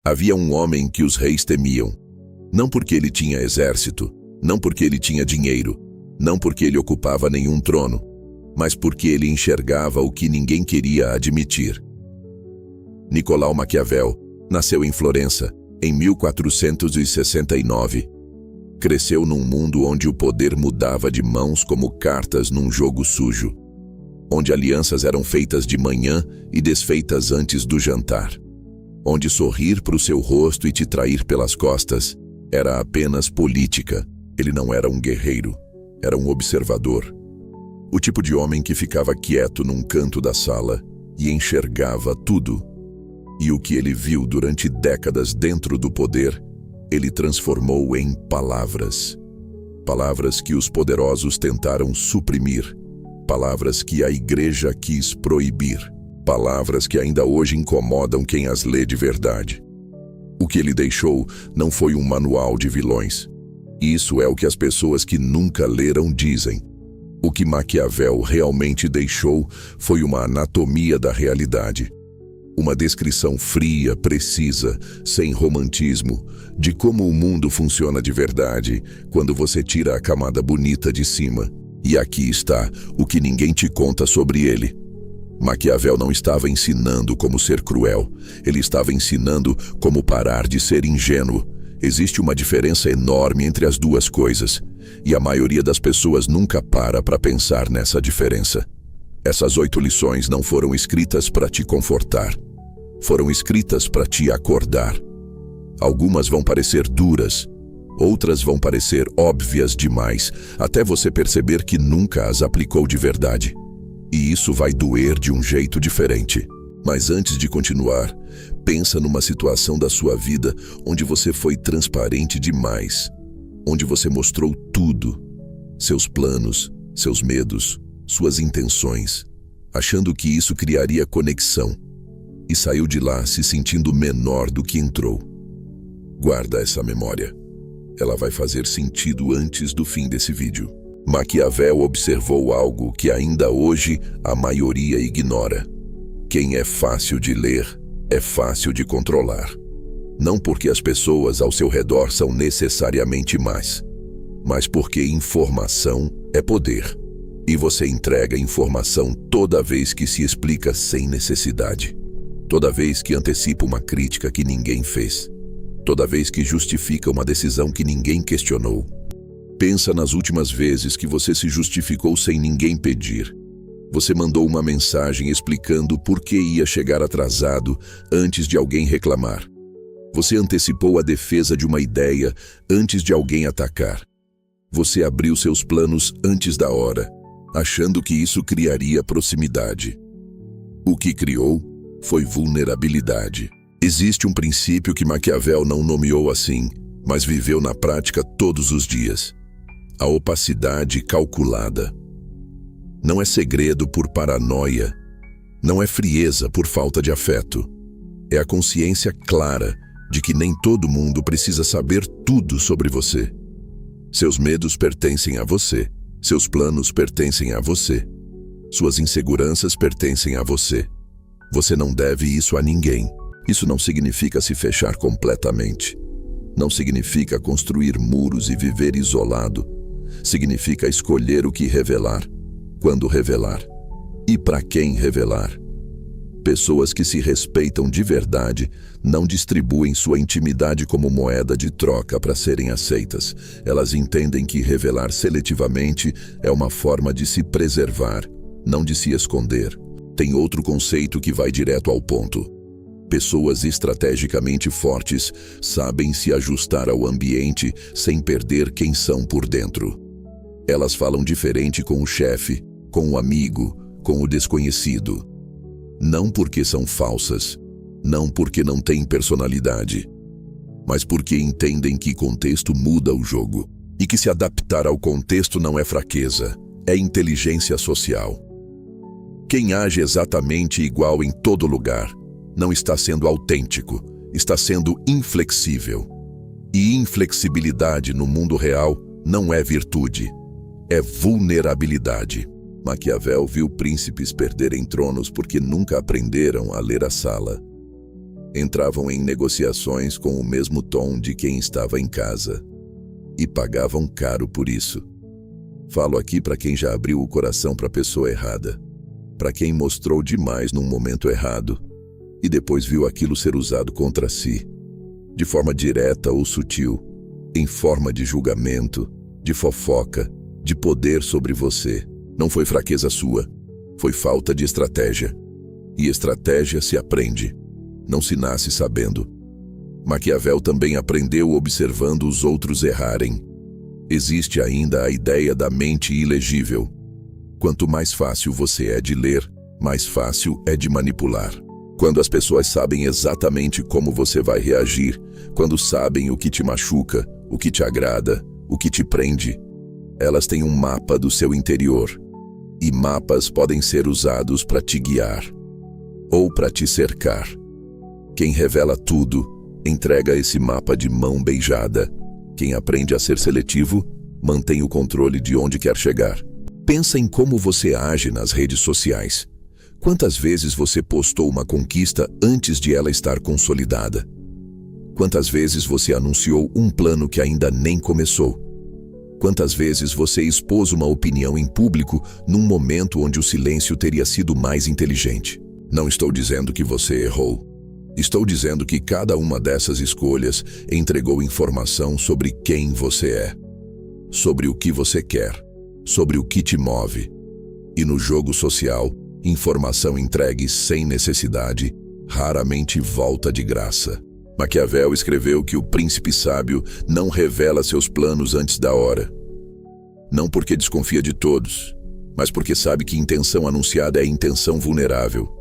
Havia um homem que os reis temiam, não porque ele tinha exército, não porque ele tinha dinheiro, não porque ele ocupava nenhum trono, mas porque ele enxergava o que ninguém queria admitir. Nicolau Maquiavel nasceu em Florença, em 1469. Cresceu num mundo onde o poder mudava de mãos como cartas num jogo sujo, onde alianças eram feitas de manhã e desfeitas antes do jantar, onde sorrir para o seu rosto e te trair pelas costas era apenas política. Ele não era um guerreiro, era um observador. O tipo de homem que ficava quieto num canto da sala e enxergava tudo. E o que ele viu durante décadas dentro do poder, ele transformou em palavras. Palavras que os poderosos tentaram suprimir. Palavras que a igreja quis proibir. Palavras que ainda hoje incomodam quem as lê de verdade. O que ele deixou não foi um manual de vilões. Isso é o que as pessoas que nunca leram dizem. O que Maquiavel realmente deixou foi uma anatomia da realidade. Uma descrição fria, precisa, sem romantismo, de como o mundo funciona de verdade quando você tira a camada bonita de cima. E aqui está o que ninguém te conta sobre ele. Maquiavel não estava ensinando como ser cruel, ele estava ensinando como parar de ser ingênuo. Existe uma diferença enorme entre as duas coisas, e a maioria das pessoas nunca para pensar nessa diferença. Essas 8 lições não foram escritas para te confortar, foram escritas para te acordar. Algumas vão parecer duras, outras vão parecer óbvias demais, até você perceber que nunca as aplicou de verdade. E isso vai doer de um jeito diferente. Mas antes de continuar, pensa numa situação da sua vida onde você foi transparente demais, onde você mostrou tudo, seus planos, seus medos, suas intenções, achando que isso criaria conexão, e saiu de lá se sentindo menor do que entrou. Guarda essa memória. Ela vai fazer sentido antes do fim desse vídeo. Maquiavel observou algo que ainda hoje a maioria ignora. Quem é fácil de ler, é fácil de controlar. Não porque as pessoas ao seu redor são necessariamente más, mas porque informação é poder. E você entrega informação toda vez que se explica sem necessidade. Toda vez que antecipa uma crítica que ninguém fez. Toda vez que justifica uma decisão que ninguém questionou. Pensa nas últimas vezes que você se justificou sem ninguém pedir. Você mandou uma mensagem explicando por que ia chegar atrasado antes de alguém reclamar. Você antecipou a defesa de uma ideia antes de alguém atacar. Você abriu seus planos antes da hora, achando que isso criaria proximidade. O que criou foi vulnerabilidade. Existe um princípio que Maquiavel não nomeou assim, mas viveu na prática todos os dias. A opacidade calculada. Não é segredo por paranoia, não é frieza por falta de afeto. É a consciência clara de que nem todo mundo precisa saber tudo sobre você. Seus medos pertencem a você, seus planos pertencem a você, suas inseguranças pertencem a você. Você não deve isso a ninguém. Isso não significa se fechar completamente. Não significa construir muros e viver isolado. Significa escolher o que revelar, quando revelar e para quem revelar. Pessoas que se respeitam de verdade não distribuem sua intimidade como moeda de troca para serem aceitas. Elas entendem que revelar seletivamente é uma forma de se preservar, não de se esconder. Tem outro conceito que vai direto ao ponto. Pessoas estrategicamente fortes sabem se ajustar ao ambiente sem perder quem são por dentro. Elas falam diferente com o chefe, com o amigo, com o desconhecido. Não porque são falsas, não porque não têm personalidade, mas porque entendem que contexto muda o jogo e que se adaptar ao contexto não é fraqueza, é inteligência social. Quem age exatamente igual em todo lugar não está sendo autêntico, está sendo inflexível. E inflexibilidade no mundo real não é virtude, é vulnerabilidade. Maquiavel viu príncipes perderem tronos porque nunca aprenderam a ler a sala. Entravam em negociações com o mesmo tom de quem estava em casa. E pagavam caro por isso. Falo aqui para quem já abriu o coração para a pessoa errada. Para quem mostrou demais num momento errado e depois viu aquilo ser usado contra si, de forma direta ou sutil, em forma de julgamento, de fofoca, de poder sobre você. Não foi fraqueza sua, foi falta de estratégia. E estratégia se aprende, não se nasce sabendo. Maquiavel também aprendeu observando os outros errarem. Existe ainda a ideia da mente ilegível. Quanto mais fácil você é de ler, mais fácil é de manipular. Quando as pessoas sabem exatamente como você vai reagir, quando sabem o que te machuca, o que te agrada, o que te prende, elas têm um mapa do seu interior. E mapas podem ser usados para te guiar ou para te cercar. Quem revela tudo, entrega esse mapa de mão beijada. Quem aprende a ser seletivo, mantém o controle de onde quer chegar. Pensa em como você age nas redes sociais. Quantas vezes você postou uma conquista antes de ela estar consolidada? Quantas vezes você anunciou um plano que ainda nem começou? Quantas vezes você expôs uma opinião em público num momento onde o silêncio teria sido mais inteligente? Não estou dizendo que você errou. Estou dizendo que cada uma dessas escolhas entregou informação sobre quem você é, sobre o que você quer, sobre o que te move. E no jogo social, informação entregue sem necessidade raramente volta de graça. Maquiavel escreveu que o príncipe sábio não revela seus planos antes da hora. Não porque desconfia de todos, mas porque sabe que intenção anunciada é intenção vulnerável.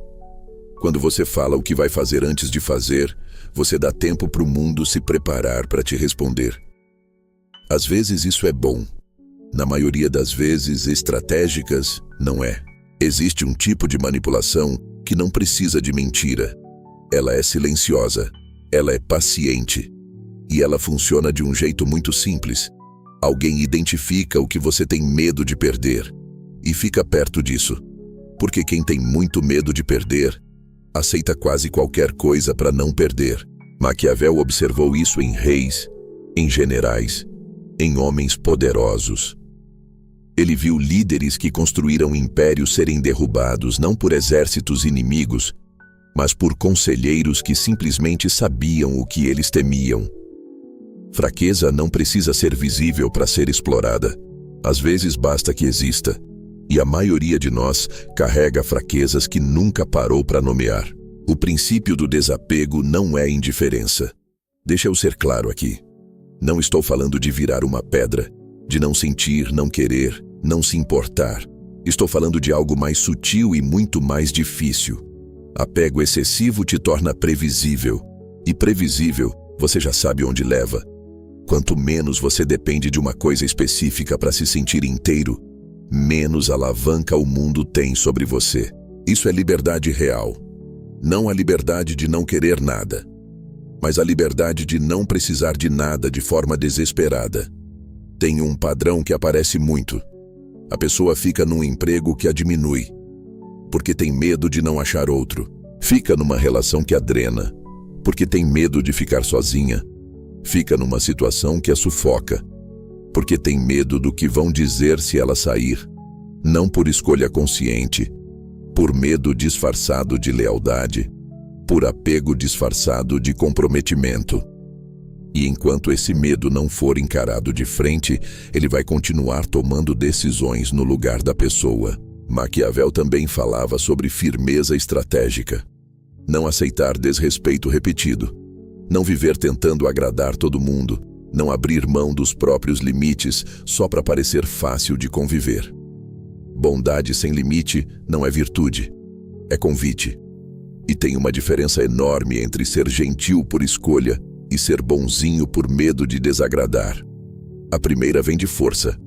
Quando você fala o que vai fazer antes de fazer, você dá tempo para o mundo se preparar para te responder. Às vezes isso é bom. Na maioria das vezes, estratégicas, não é. Existe um tipo de manipulação que não precisa de mentira. Ela é silenciosa, ela é paciente. E ela funciona de um jeito muito simples. Alguém identifica o que você tem medo de perder e fica perto disso. Porque quem tem muito medo de perder, aceita quase qualquer coisa para não perder. Maquiavel observou isso em reis, em generais, em homens poderosos. Ele viu líderes que construíram impérios serem derrubados não por exércitos inimigos, mas por conselheiros que simplesmente sabiam o que eles temiam. Fraqueza não precisa ser visível para ser explorada. Às vezes basta que exista. E a maioria de nós carrega fraquezas que nunca parou para nomear. O princípio do desapego não é indiferença. Deixa eu ser claro aqui. Não estou falando de virar uma pedra, de não sentir, não querer, não se importar. Estou falando de algo mais sutil e muito mais difícil. Apego excessivo te torna previsível. E previsível, você já sabe onde leva. Quanto menos você depende de uma coisa específica para se sentir inteiro, menos alavanca o mundo tem sobre você. Isso é liberdade real. Não a liberdade de não querer nada, mas a liberdade de não precisar de nada de forma desesperada. Tem um padrão que aparece muito. A pessoa fica num emprego que a diminui, porque tem medo de não achar outro. Fica numa relação que a drena, porque tem medo de ficar sozinha. Fica numa situação que a sufoca, porque tem medo do que vão dizer se ela sair. Não por escolha consciente, por medo disfarçado de lealdade, por apego disfarçado de comprometimento. E enquanto esse medo não for encarado de frente, ele vai continuar tomando decisões no lugar da pessoa. Maquiavel também falava sobre firmeza estratégica. Não aceitar desrespeito repetido. Não viver tentando agradar todo mundo. Não abrir mão dos próprios limites só para parecer fácil de conviver. Bondade sem limite não é virtude, é convite. E tem uma diferença enorme entre ser gentil por escolha e ser bonzinho por medo de desagradar. A primeira vem de força,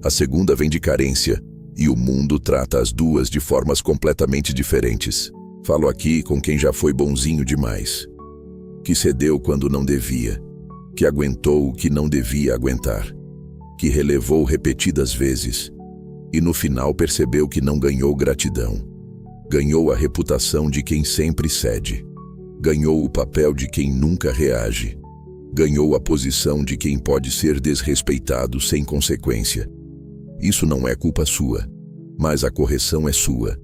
a segunda vem de carência, e o mundo trata as duas de formas completamente diferentes. Falo aqui com quem já foi bonzinho demais, que cedeu quando não devia, que aguentou o que não devia aguentar, que relevou repetidas vezes, e no final percebeu que não ganhou gratidão. Ganhou a reputação de quem sempre cede. Ganhou o papel de quem nunca reage. Ganhou a posição de quem pode ser desrespeitado sem consequência. Isso não é culpa sua, mas a correção é sua.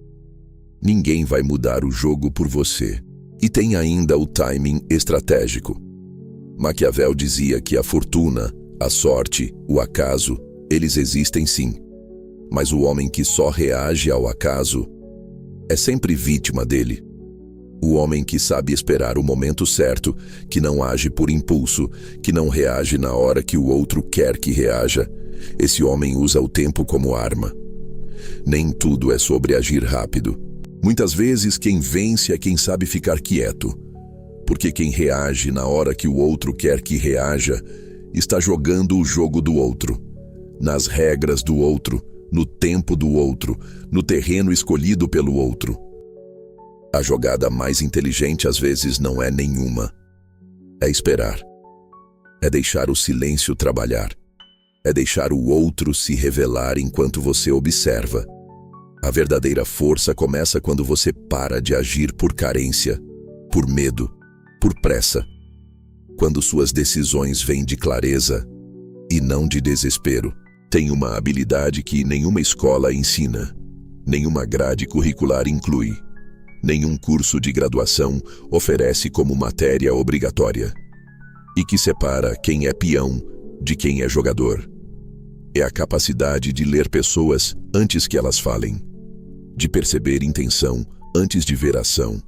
Ninguém vai mudar o jogo por você. E tem ainda o timing estratégico. Maquiavel dizia que a fortuna, a sorte, o acaso, eles existem sim. Mas o homem que só reage ao acaso é sempre vítima dele. O homem que sabe esperar o momento certo, que não age por impulso, que não reage na hora que o outro quer que reaja, esse homem usa o tempo como arma. Nem tudo é sobre agir rápido. Muitas vezes quem vence é quem sabe ficar quieto, porque quem reage na hora que o outro quer que reaja está jogando o jogo do outro, nas regras do outro, no tempo do outro, no terreno escolhido pelo outro. A jogada mais inteligente às vezes não é nenhuma. É esperar. É deixar o silêncio trabalhar. É deixar o outro se revelar enquanto você observa. A verdadeira força começa quando você para de agir por carência, por medo, por pressa. Quando suas decisões vêm de clareza e não de desespero. Tem uma habilidade que nenhuma escola ensina, nenhuma grade curricular inclui, nenhum curso de graduação oferece como matéria obrigatória, e que separa quem é peão de quem é jogador. É a capacidade de ler pessoas antes que elas falem, de perceber intenção antes de ver ação,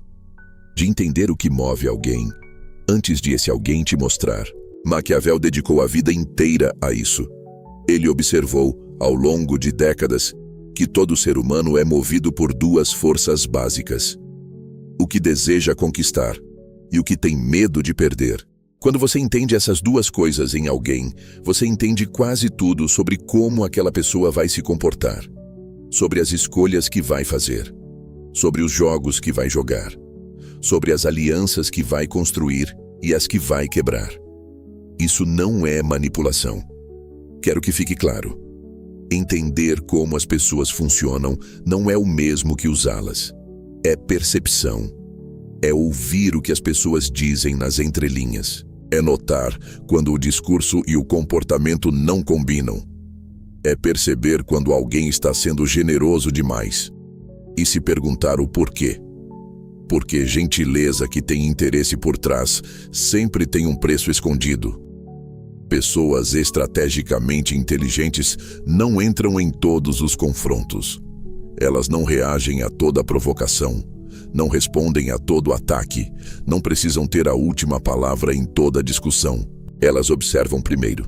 de entender o que move alguém antes de esse alguém te mostrar. Maquiavel dedicou a vida inteira a isso. Ele observou, ao longo de décadas, que todo ser humano é movido por duas forças básicas: o que deseja conquistar e o que tem medo de perder. Quando você entende essas duas coisas em alguém, você entende quase tudo sobre como aquela pessoa vai se comportar, sobre as escolhas que vai fazer, sobre os jogos que vai jogar, sobre as alianças que vai construir e as que vai quebrar. Isso não é manipulação. Quero que fique claro. Entender como as pessoas funcionam não é o mesmo que usá-las. É percepção. É ouvir o que as pessoas dizem nas entrelinhas. É notar quando o discurso e o comportamento não combinam. É perceber quando alguém está sendo generoso demais. E se perguntar o porquê. Porque gentileza que tem interesse por trás sempre tem um preço escondido. Pessoas estrategicamente inteligentes não entram em todos os confrontos. Elas não reagem a toda provocação, não respondem a todo ataque, não precisam ter a última palavra em toda discussão. Elas observam primeiro,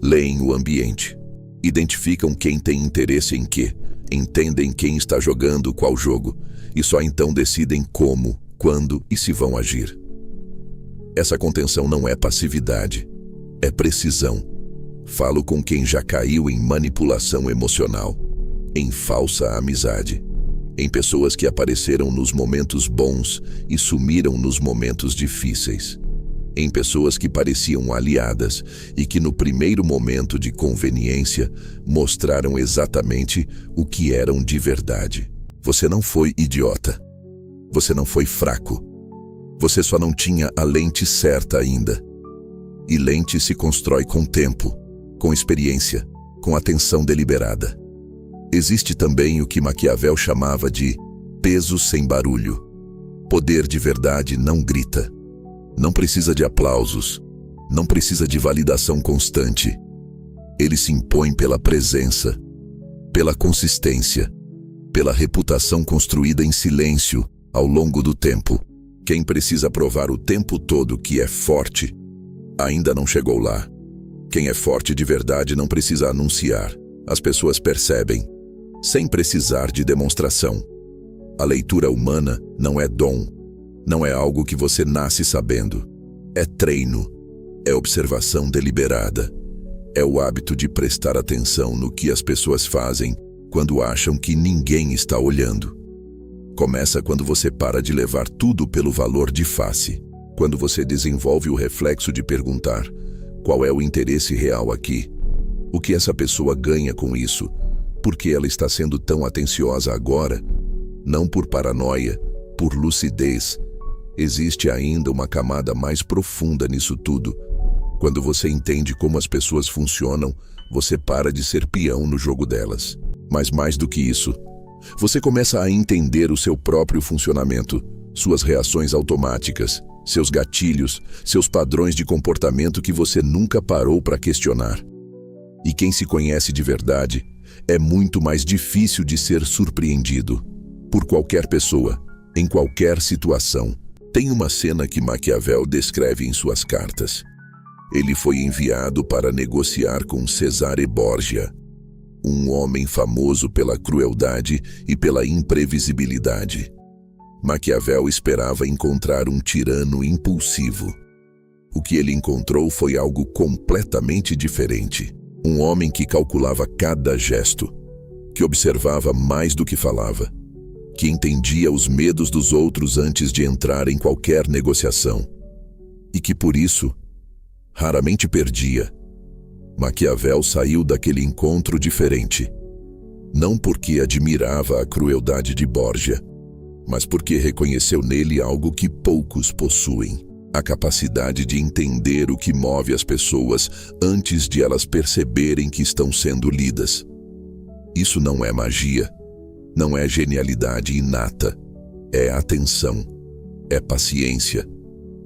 leem o ambiente, identificam quem tem interesse em quê, entendem quem está jogando qual jogo, e só então decidem como, quando e se vão agir. Essa contenção não é passividade, é precisão. Falo com quem já caiu em manipulação emocional, em falsa amizade, em pessoas que apareceram nos momentos bons e sumiram nos momentos difíceis, em pessoas que pareciam aliadas e que no primeiro momento de conveniência mostraram exatamente o que eram de verdade. Você não foi idiota. Você não foi fraco. Você só não tinha a lente certa ainda. E lente se constrói com tempo, com experiência, com atenção deliberada. Existe também o que Maquiavel chamava de peso sem barulho. Poder de verdade não grita. Não precisa de aplausos. Não precisa de validação constante. Ele se impõe pela presença, pela consistência, pela reputação construída em silêncio ao longo do tempo. Quem precisa provar o tempo todo que é forte, ainda não chegou lá. Quem é forte de verdade não precisa anunciar. As pessoas percebem, sem precisar de demonstração. A leitura humana não é dom, não é algo que você nasce sabendo. É treino, é observação deliberada. É o hábito de prestar atenção no que as pessoas fazem quando acham que ninguém está olhando. Começa quando você para de levar tudo pelo valor de face. Quando você desenvolve o reflexo de perguntar: qual é o interesse real aqui? O que essa pessoa ganha com isso? Por que ela está sendo tão atenciosa agora? Não por paranoia, por lucidez. Existe ainda uma camada mais profunda nisso tudo. Quando você entende como as pessoas funcionam, você para de ser peão no jogo delas. Mas mais do que isso, você começa a entender o seu próprio funcionamento, suas reações automáticas, seus gatilhos, seus padrões de comportamento que você nunca parou para questionar. E quem se conhece de verdade, é muito mais difícil de ser surpreendido por qualquer pessoa, em qualquer situação. Tem uma cena que Maquiavel descreve em suas cartas. Ele foi enviado para negociar com Cesare Borgia, um homem famoso pela crueldade e pela imprevisibilidade. Maquiavel esperava encontrar um tirano impulsivo. O que ele encontrou foi algo completamente diferente. Um homem que calculava cada gesto, que observava mais do que falava, que entendia os medos dos outros antes de entrar em qualquer negociação, e que, por isso, raramente perdia. Maquiavel saiu daquele encontro diferente, não porque admirava a crueldade de Borgia, mas porque reconheceu nele algo que poucos possuem: a capacidade de entender o que move as pessoas antes de elas perceberem que estão sendo lidas. Isso não é magia, não é genialidade inata, é atenção, é paciência,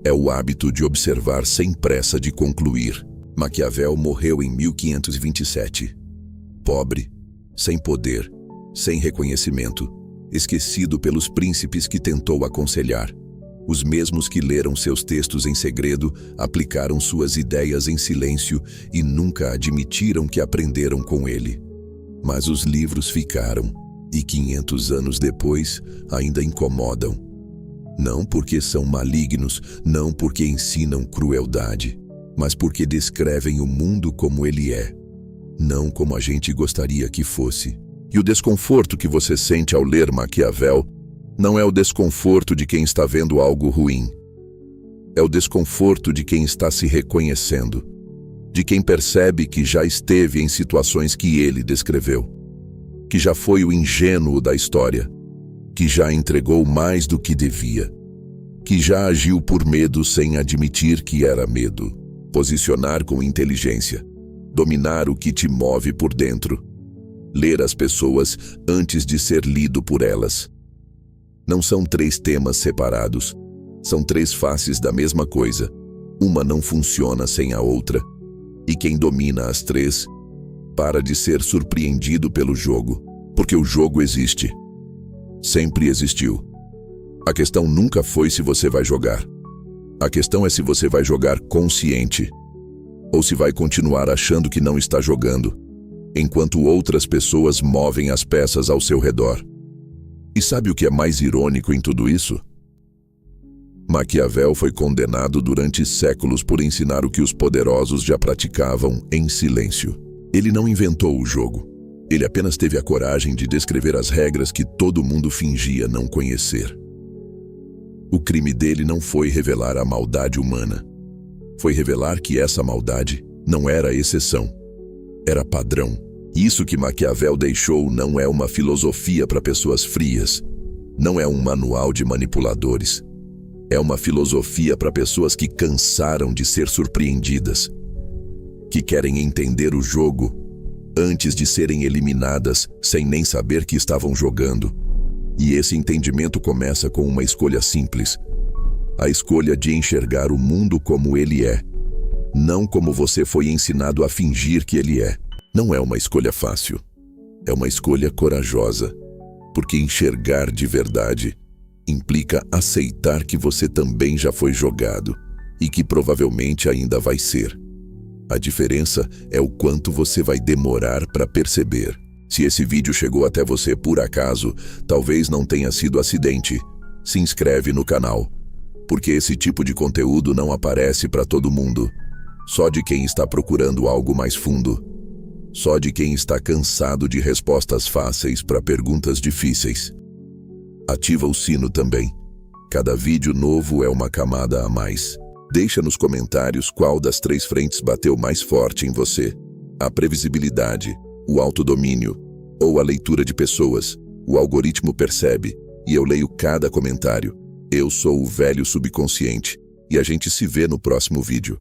é o hábito de observar sem pressa de concluir. Maquiavel morreu em 1527. Pobre, sem poder, sem reconhecimento, esquecido pelos príncipes que tentou aconselhar. Os mesmos que leram seus textos em segredo, aplicaram suas ideias em silêncio e nunca admitiram que aprenderam com ele. Mas os livros ficaram, e 500 anos depois ainda incomodam. Não porque são malignos, não porque ensinam crueldade, mas porque descrevem o mundo como ele é, não como a gente gostaria que fosse. E o desconforto que você sente ao ler Maquiavel não é o desconforto de quem está vendo algo ruim. É o desconforto de quem está se reconhecendo, de quem percebe que já esteve em situações que ele descreveu, que já foi o ingênuo da história, que já entregou mais do que devia, que já agiu por medo sem admitir que era medo. Posicionar com inteligência, dominar o que te move por dentro, ler as pessoas antes de ser lido por elas. Não são 3 temas separados, são 3 faces da mesma coisa. Uma não funciona sem a outra, e quem domina as 3 para de ser surpreendido pelo jogo, porque o jogo existe. Sempre existiu. A questão nunca foi se você vai jogar. A questão é se você vai jogar consciente, ou se vai continuar achando que não está jogando, enquanto outras pessoas movem as peças ao seu redor. E sabe o que é mais irônico em tudo isso? Maquiavel foi condenado durante séculos por ensinar o que os poderosos já praticavam em silêncio. Ele não inventou o jogo. Ele apenas teve a coragem de descrever as regras que todo mundo fingia não conhecer. O crime dele não foi revelar a maldade humana. Foi revelar que essa maldade não era exceção, era padrão. Isso que Maquiavel deixou não é uma filosofia para pessoas frias, não é um manual de manipuladores. É uma filosofia para pessoas que cansaram de ser surpreendidas, que querem entender o jogo antes de serem eliminadas sem nem saber que estavam jogando. E esse entendimento começa com uma escolha simples: a escolha de enxergar o mundo como ele é, não como você foi ensinado a fingir que ele é. Não é uma escolha fácil, é uma escolha corajosa, porque enxergar de verdade implica aceitar que você também já foi jogado e que provavelmente ainda vai ser. A diferença é o quanto você vai demorar para perceber. Se esse vídeo chegou até você por acaso, talvez não tenha sido acidente. Se inscreve no canal, porque esse tipo de conteúdo não aparece para todo mundo. Só de quem está procurando algo mais fundo. Só de quem está cansado de respostas fáceis para perguntas difíceis. Ativa o sino também. Cada vídeo novo é uma camada a mais. Deixa nos comentários qual das 3 frentes bateu mais forte em você: a previsibilidade, o autodomínio ou a leitura de pessoas. O algoritmo percebe e eu leio cada comentário. Eu sou o velho subconsciente e a gente se vê no próximo vídeo.